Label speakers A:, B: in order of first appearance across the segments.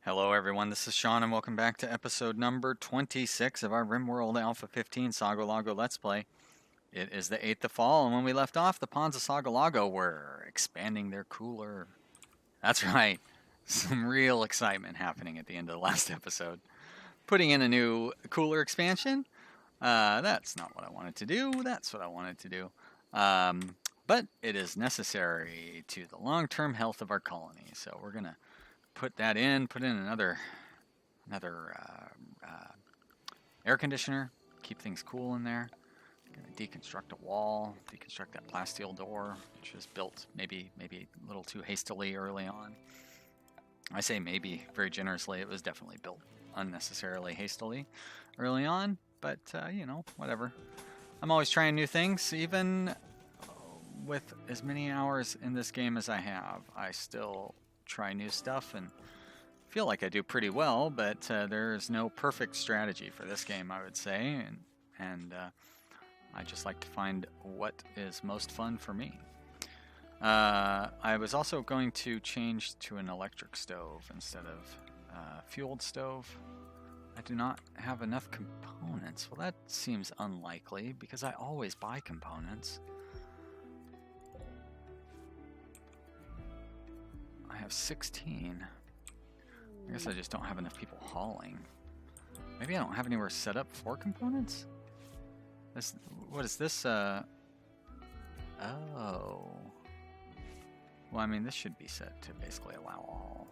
A: Hello everyone, this is Sean and welcome back to episode number 26 of our Rimworld A15 Sago Lago Let's Play. It is the 8th of fall, and when we left off, the ponds of Sago Lago were expanding their cooler. That's right, some real excitement happening at the end of the last episode. Putting in a new cooler expansion, that's not what I wanted to do, that's what I wanted to do. But it is necessary to the long-term health of our colony, so we're going to put in another air conditioner, keep things cool in there. Gonna deconstruct a wall, deconstruct that plasteel door, which was built maybe a little too hastily early on. I say maybe very generously. It was definitely built unnecessarily hastily early on, but you know, whatever. I'm always trying new things, even with as many hours in this game as I have. I still try new stuff and feel like I do pretty well, but there's no perfect strategy for this game, I would say, and I just like to find what is most fun for me. I was also going to change to an electric stove instead of fueled stove. I do not have enough components. Well, that seems unlikely because I always buy components. I have 16. I guess I just don't have enough people hauling. Maybe I don't have anywhere set up for components? What is this? Oh. Well, I mean, this should be set to basically allow all.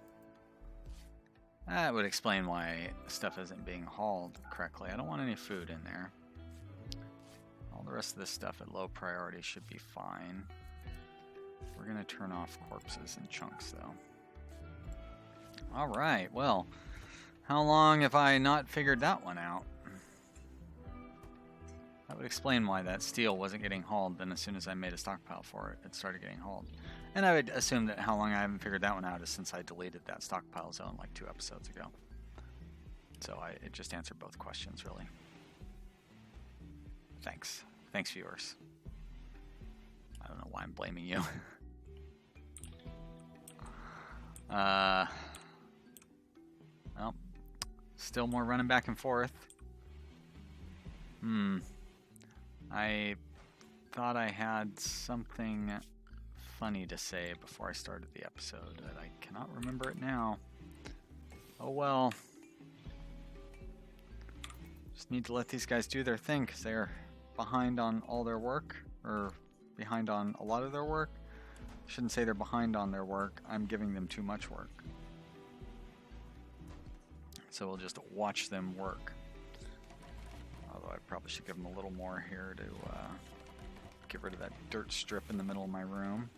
A: That would explain why stuff isn't being hauled correctly. I don't want any food in there. All the rest of this stuff at low priority should be fine. We're going to turn off corpses and chunks, though. Alright, well, how long have I not figured that one out? That would explain why that steel wasn't getting hauled, then as soon as I made a stockpile for it, it started getting hauled. And I would assume that how long I haven't figured that one out is since I deleted that stockpile zone like 2 episodes ago. So it just answered both questions, really. Thanks. Thanks, viewers. I don't know why I'm blaming you. Well, still more running back and forth. I thought I had something funny to say before I started the episode, but I cannot remember it now. Oh well. Just need to let these guys do their thing because they're behind on all their work, or behind on a lot of their work. I shouldn't say they're behind on their work. I'm giving them too much work. So we'll just watch them work. Although I probably should give them a little more here to get rid of that dirt strip in the middle of my room.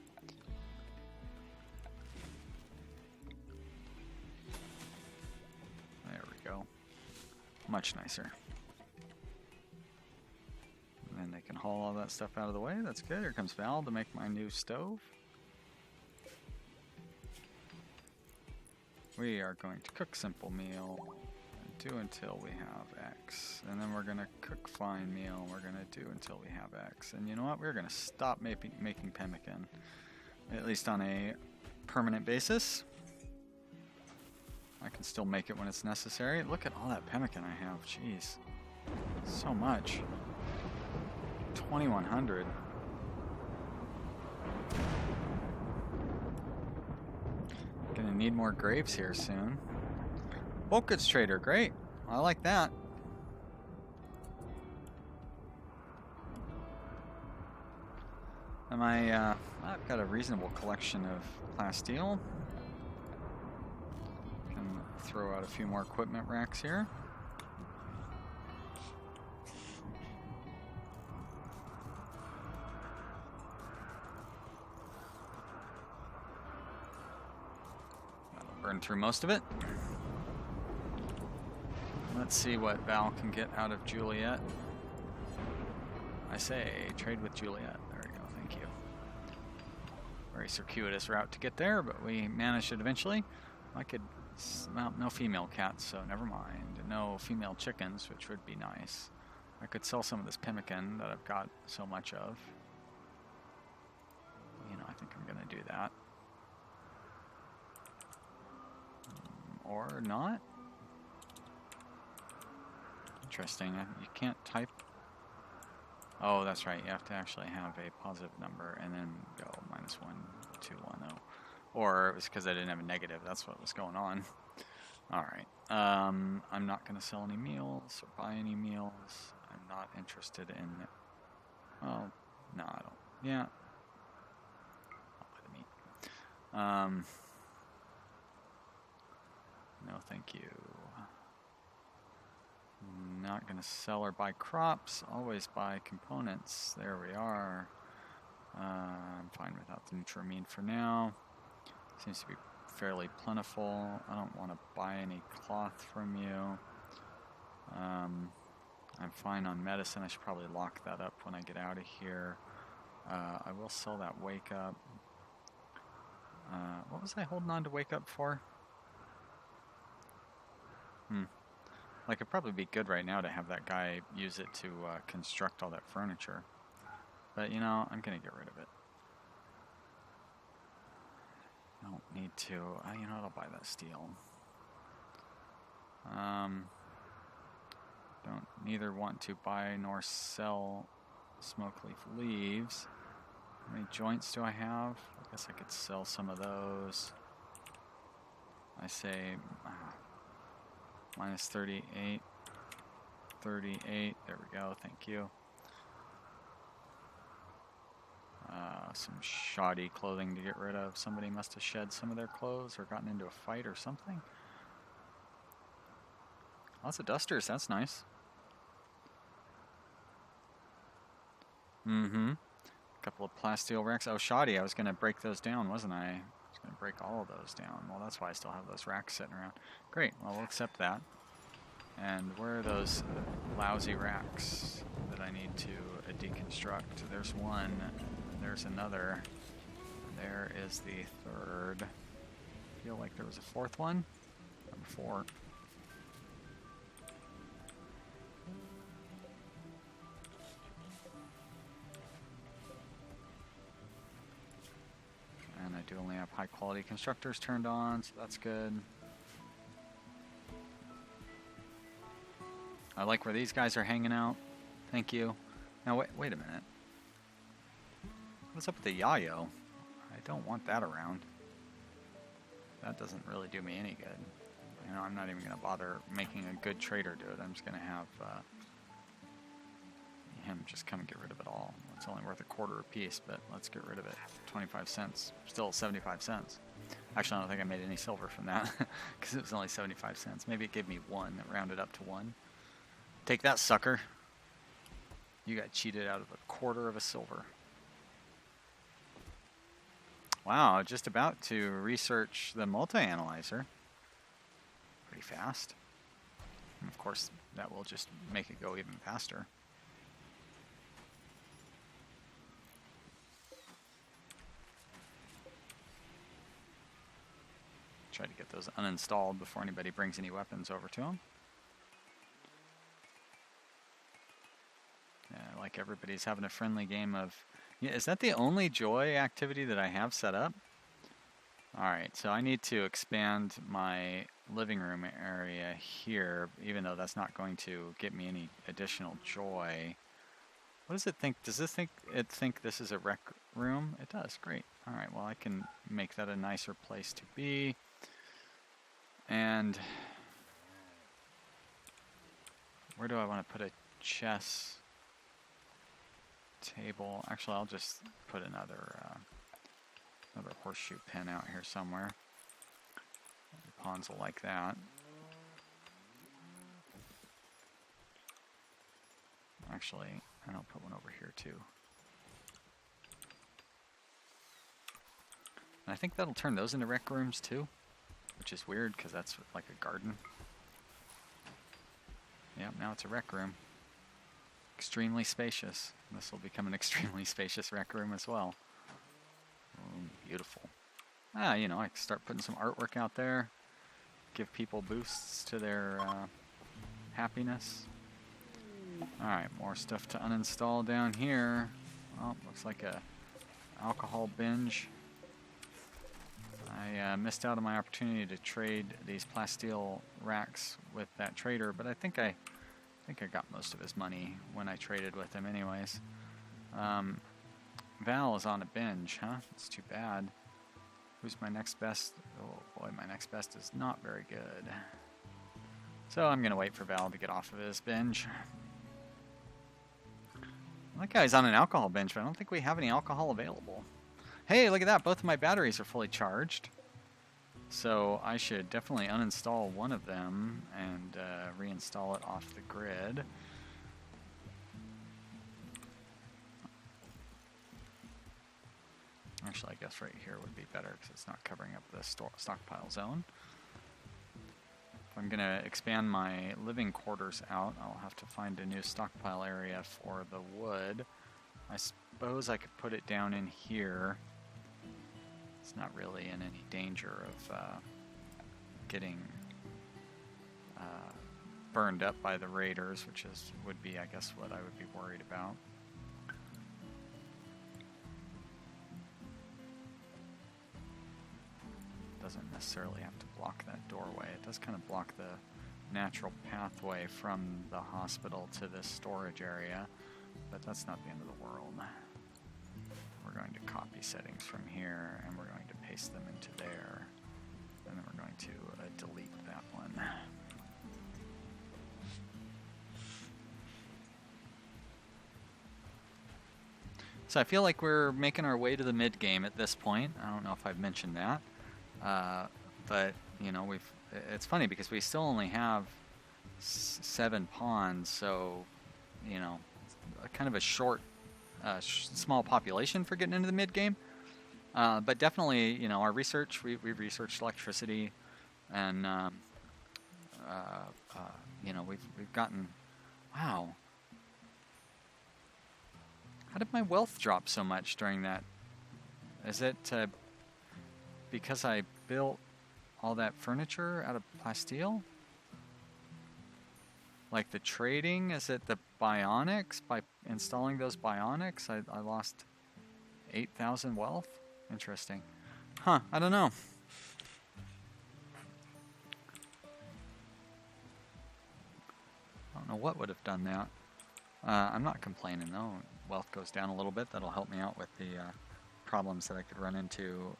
A: There we go. Much nicer. And then they can haul all that stuff out of the way. That's good. Here comes Val to make my new stove. We are going to cook simple meal and do until we have X. And then we're going to cook fine meal and we're going to do until we have X. And you know what? We're going to stop making pemmican, at least on a permanent basis. I can still make it when it's necessary. Look at all that pemmican I have. Jeez. So much. 2,100. Gonna need more graves here soon. Bulk goods trader, great. I like that. Am I've got a reasonable collection of plasteel. Can throw out a few more equipment racks here. Burn through most of it. Let's see what Val can get out of Juliet. I say, trade with Juliet. There we go, thank you. Very circuitous route to get there, but we managed it eventually. I could, well, no female cats, so never mind. No female chickens, which would be nice. I could sell some of this pemmican that I've got so much of. You know, I think I'm gonna do that. or not. Interesting. You can't type. Oh, that's right. You have to actually have a positive number and then go -1210. Or it was because I didn't have a negative. That's what was going on. All right. I'm not going to sell any meals or buy any meals. I'm not interested in. Well, no, I don't. Yeah. I'll buy the meat. No, thank you. Not going to sell or buy crops. Always buy components. There we are. I'm fine without the Nutramine for now. Seems to be fairly plentiful. I don't want to buy any cloth from you. I'm fine on medicine. I should probably lock that up when I get out of here. I will sell that wake up. What was I holding on to wake up for? Like, it'd probably be good right now to have that guy use it to construct all that furniture. But, you know, I'm going to get rid of it. I don't need to. You know what? I'll buy that steel. Don't neither want to buy nor sell smoke leaf leaves. How many joints do I have? I guess I could sell some of those. I say minus 38. 38. There we go. Thank you. Some shoddy clothing to get rid of. Somebody must have shed some of their clothes or gotten into a fight or something. Lots of dusters. That's nice. A couple of plasteel racks. Oh, shoddy. I was going to break those down, wasn't I? I was going to break all of those down. Well, that's why I still have those racks sitting around. Great. Well, we'll accept that. And where are those lousy racks that I need to deconstruct? There's one. There's another. There is the third. I feel like there was a fourth one. Number 4. And I do only have high quality constructors turned on, so that's good. I like where these guys are hanging out. Thank you. Now wait a minute. What's up with the yayo? I don't want that around. That doesn't really do me any good. You know, I'm not even going to bother making a good trader do it. I'm just going to have him just come and get rid of it all. It's only worth $0.25 a piece, but let's get rid of it. 25 cents. Still 75 cents. Actually, I don't think I made any silver from that because it was only 75 cents. Maybe it gave me 1. It rounded up to 1. Take that, sucker. You got cheated out of $0.25 of a silver. Wow, just about to research the multi-analyzer. Pretty fast. And of course, that will just make it go even faster. Try to get those uninstalled before anybody brings any weapons over to them. Yeah, like everybody's having a friendly game of... Yeah, is that the only joy activity that I have set up? Alright, so I need to expand my living room area here, even though that's not going to get me any additional joy. What does it think? Does this think this is a rec room? It does, great. Alright, well I can make that a nicer place to be. And where do I want to put a chess table? Actually, I'll just put another horseshoe pin out here somewhere. The pawns will like that. Actually, and I'll put one over here too. And I think that'll turn those into rec rooms too, which is weird because that's like a garden. Yep, now it's a rec room. Extremely spacious. This will become an extremely spacious rec room as well. Oh, beautiful. You know, I can start putting some artwork out there. Give people boosts to their happiness. Alright, more stuff to uninstall down here. Oh, looks like a alcohol binge. I missed out on my opportunity to trade these plasteel racks with that trader, but I think I got most of his money when I traded with him anyways. Val is on a binge, huh? It's too bad. Who's my next best? Oh boy, my next best is not very good. So I'm gonna wait for Val to get off of his binge. That guy's on an alcohol binge, but I don't think we have any alcohol available. Hey, look at that, both of my batteries are fully charged. So I should definitely uninstall one of them and reinstall it off the grid. Actually, I guess right here would be better because it's not covering up the stockpile zone. If I'm going to expand my living quarters out, I'll have to find a new stockpile area for the wood. I suppose I could put it down in here. It's not really in any danger of getting burned up by the raiders, which would be, I guess, what I would be worried about. Doesn't necessarily have to block that doorway. It does kind of block the natural pathway from the hospital to this storage area, but that's not the end of the world. We're going to copy settings from here, and we're going to paste them into there, and then we're going to delete that one. So I feel like we're making our way to the mid game at this point. I don't know if I've mentioned that. But you know, it's funny because we still only have 7 pawns, so you know, kind of a short, small population for getting into the mid game. But definitely, you know, our research, we've researched electricity, and you know, we've gotten, wow. How did my wealth drop so much during that? Is it because I built all that furniture out of plasteel? Like the trading, is it the bionics? By installing those bionics, I lost 8,000 wealth? Interesting. Huh, I don't know. I don't know what would have done that. I'm not complaining though. Wealth goes down a little bit. That'll help me out with the problems that I could run into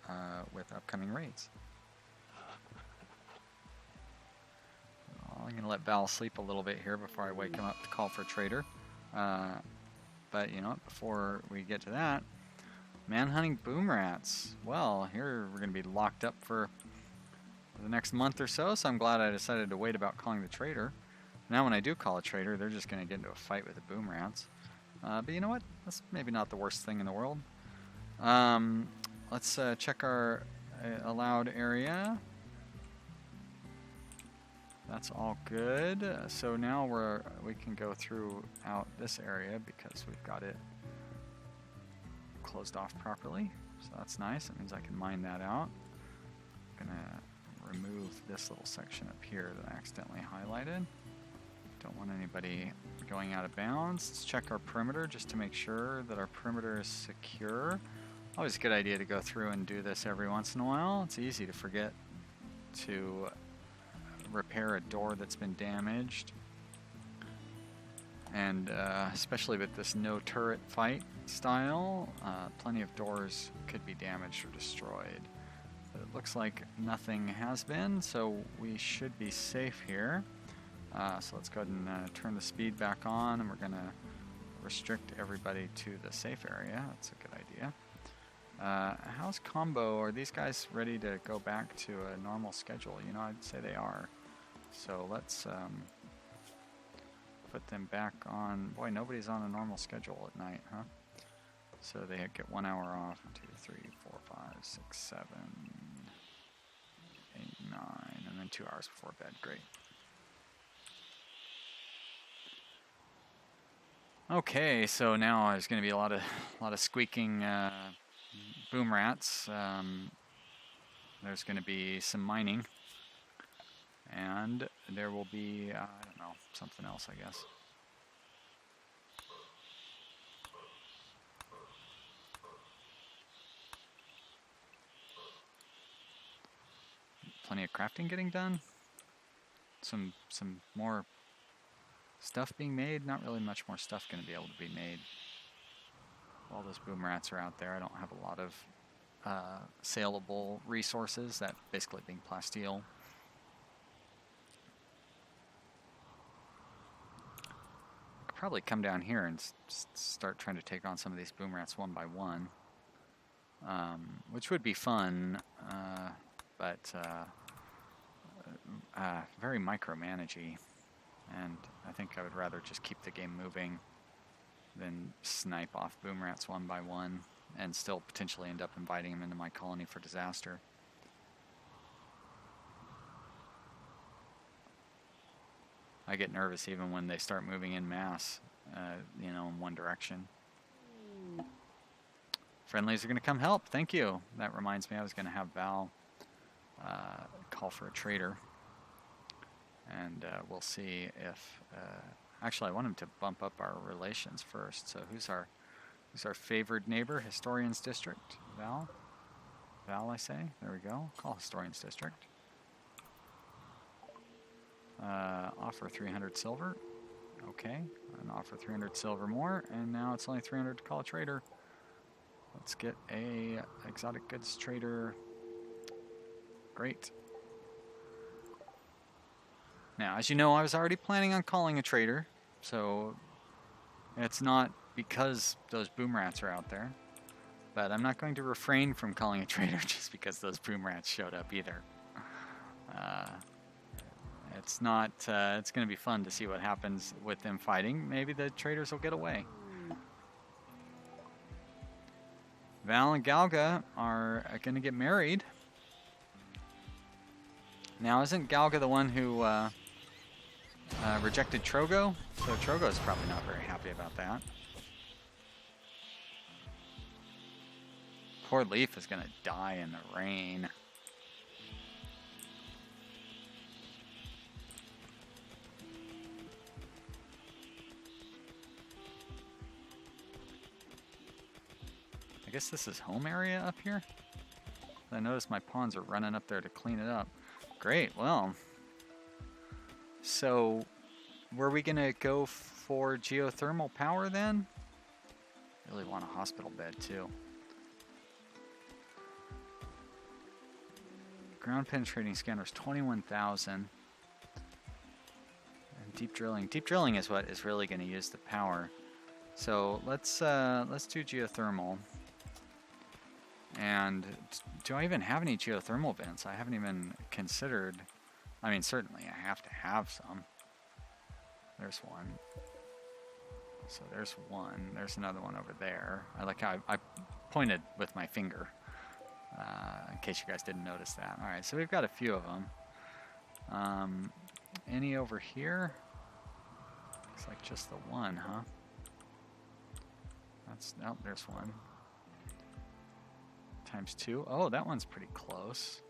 A: with upcoming raids. Well, I'm going to let Val sleep a little bit here before I wake him up to call for trader. But you know, before we get to that, manhunting boom rats. Well, here we're going to be locked up for the next month or so, so I'm glad I decided to wait about calling the trader. Now when I do call a trader, they're just going to get into a fight with the boom rats. But you know what? That's maybe not the worst thing in the world. Let's check our allowed area. That's all good. So now we can go throughout this area because we've got it closed off properly. So that's nice. That means I can mine that out. I'm gonna remove this little section up here that I accidentally highlighted. Don't want anybody going out of bounds. Let's check our perimeter just to make sure that our perimeter is secure. Always a good idea to go through and do this every once in a while. It's easy to forget to repair a door that's been damaged. And especially with this no turret fight style, plenty of doors could be damaged or destroyed. But it looks like nothing has been, so we should be safe here. So let's go ahead and turn the speed back on, and we're going to restrict everybody to the safe area. That's a good idea. How's combo? Are these guys ready to go back to a normal schedule? You know, I'd say they are. So let's put them back on. Boy, nobody's on a normal schedule at night, huh? So they get 1 hour off. 1, 2, 3, 4, 5, 6, 7, 8, 9, and then 2 hours before bed. Great. Okay, so now there's going to be a lot of squeaking boom rats. There's going to be some mining, and there will be I don't know, something else, I guess. crafting getting done. Some more stuff being made. Not really much more stuff going to be able to be made. All those boom rats are out there. I don't have a lot of saleable resources, that basically being plasteel. Could probably come down here and start trying to take on some of these boom rats one by one, which would be fun, but very micromanagey, and I think I would rather just keep the game moving than snipe off boom rats one by one and still potentially end up inviting them into my colony for disaster. I get nervous even when they start moving in mass, you know, in one direction. Friendlies are going to come help. Thank you. That reminds me, I was going to have Val call for a trader, and we'll see if. Actually, I want him to bump up our relations first. So who's our favored neighbor? Historians District. Val. Val, I say. There we go. Call Historians District. Offer 300 silver. Okay. And offer 300 silver more. And now it's only 300 to call a trader. Let's get a exotic goods trader. Great. Now, as you know, I was already planning on calling a trader, so it's not because those boom rats are out there, but I'm not going to refrain from calling a trader just because those boom rats showed up either. It's not, it's going to be fun to see what happens with them fighting. Maybe the traders will get away. Val and Galga are going to get married. Now, isn't Galga the one who rejected Trogo? So Trogo's probably not very happy about that. Poor Leaf is going to die in the rain. I guess this is home area up here. I noticed my pawns are running up there to clean it up. Great, well. So, were we gonna go for geothermal power then? Really want a hospital bed too. Ground penetrating scanners, 21,000. And deep drilling. Deep drilling is what is really gonna use the power. So let's do geothermal. And do I even have any geothermal vents? I haven't even considered. I mean, certainly I have to have some. There's one. So there's one. There's another one over there. I like how I pointed with my finger, in case you guys didn't notice that. All right, so we've got a few of them. Any over here? Looks like just the one, huh? That's, oh, there's one. Times 2. Oh, that one's pretty close.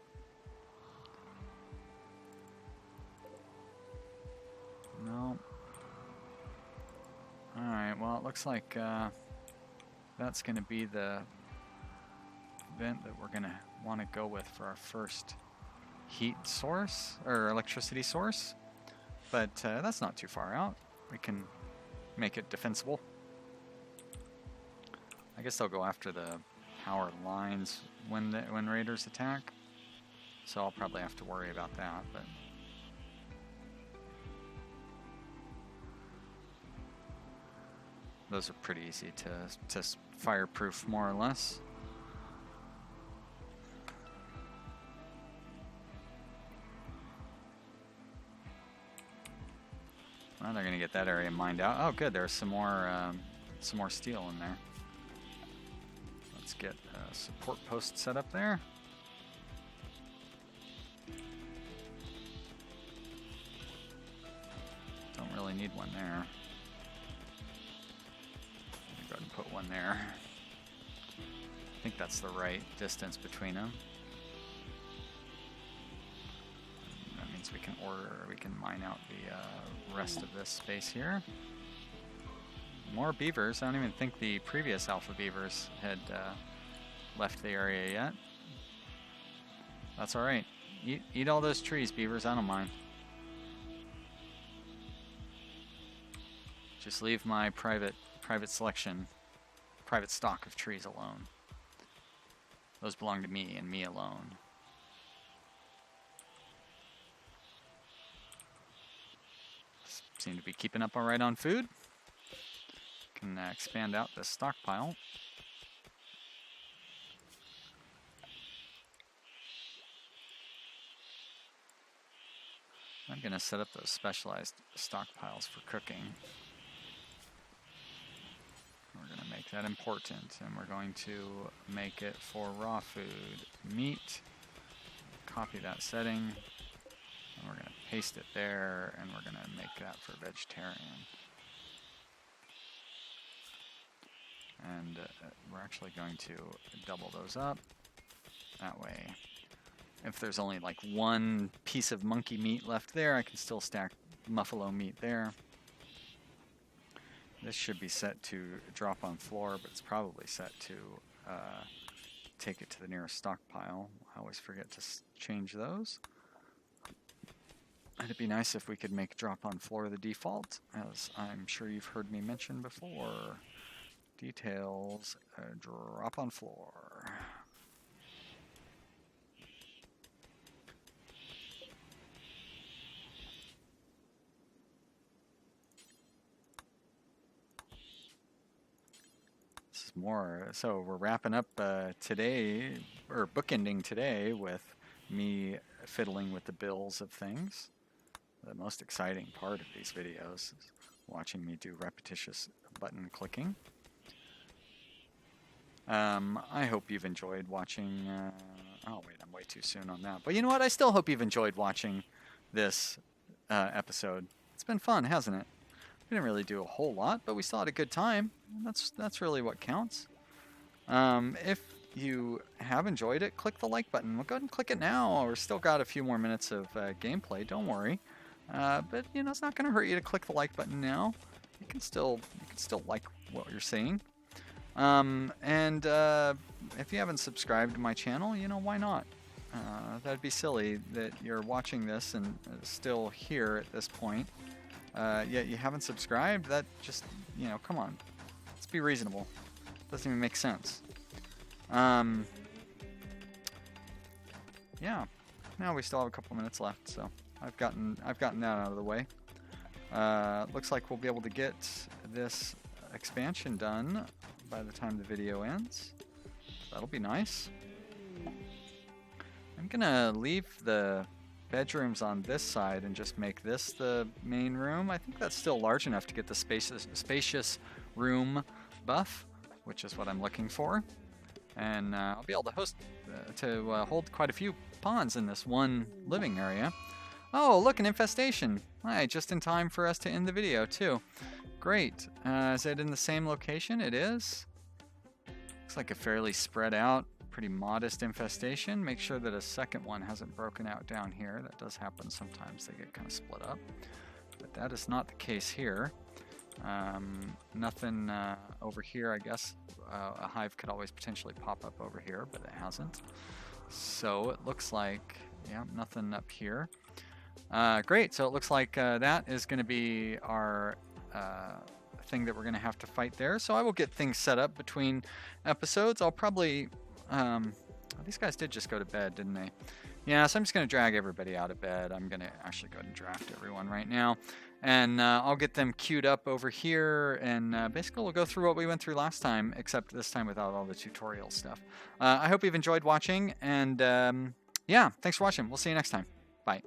A: No. Alright, well, it looks like that's going to be the vent that we're going to want to go with for our first heat source, or electricity source. But that's not too far out. We can make it defensible. I guess they'll go after the power lines when raiders attack, so I'll probably have to worry about that. But those are pretty easy to fireproof, more or less. Well, they're gonna get that area mined out. Oh, good. There's some more steel in there. Let's get a support post set up there. Don't really need one there. Go ahead and put one there. I think that's the right distance between them. That means we can mine out the rest of this space here. More beavers. I don't even think the previous alpha beavers had left the area yet. That's alright. Eat all those trees, beavers. I don't mind. Just leave my private selection, private stock of trees alone. Those belong to me and me alone. Seem to be keeping up all right on food. Can expand out this stockpile. I'm going to set up those specialized stockpiles for cooking. We're going to make that important, and we're going to make it for raw food. Meat, copy that setting, and we're going to paste it there, and we're going to make that for vegetarian. And we're actually going to double those up. That way, if there's only like one piece of monkey meat left there, I can still stack buffalo meat there. This should be set to drop on floor, but it's probably set to take it to the nearest stockpile. I always forget to change those. It'd be nice if we could make drop on floor the default, as I'm sure you've heard me mention before. Details, drop on floor. This is more, so we're wrapping up today, or bookending today with me fiddling with the bills of things. The most exciting part of these videos is watching me do repetitious button clicking. I hope you've enjoyed watching, oh wait, I'm way too soon on that. But you know what, I still hope you've enjoyed watching this episode. It's been fun, hasn't it? We didn't really do a whole lot, but we still had a good time. That's really what counts. If you have enjoyed it, click the like button. We'll go ahead and click it now. We're still got a few more minutes of gameplay, don't worry. But you know, it's not going to hurt you to click the like button now. You can still like what you're seeing. And if you haven't subscribed to my channel, you know, why not? That'd be silly that you're watching this and still here at this point. Yet you haven't subscribed. That just, you know, come on. Let's be reasonable. Doesn't even make sense. Yeah. Now we still have a couple minutes left, so I've gotten that out of the way. Looks like we'll be able to get this expansion done by the time the video ends. That'll be nice. I'm gonna leave the bedrooms on this side and just make this the main room. I think that's still large enough to get the spacious room buff, which is what I'm looking for. And I'll be able to hold quite a few pawns in this one living area. Oh, look, an infestation. Hi, just in time for us to end the video too. Great. Is it in the same location? It is. Looks like a fairly spread out, pretty modest infestation. Make sure that a second one hasn't broken out down here. That does happen sometimes. They get kind of split up. But that is not the case here. Nothing over here, I guess. A hive could always potentially pop up over here, but it hasn't. So it looks like, yeah, nothing up here. Great, so it looks like that is going to be our thing that we're going to have to fight there. So I will get things set up between episodes. I'll probably... these guys did just go to bed, didn't they? Yeah, so I'm just going to drag everybody out of bed. I'm going to actually go ahead and draft everyone right now. And I'll get them queued up over here. And basically we'll go through what we went through last time, except this time without all the tutorial stuff. I hope you've enjoyed watching. And yeah, thanks for watching. We'll see you next time. Bye.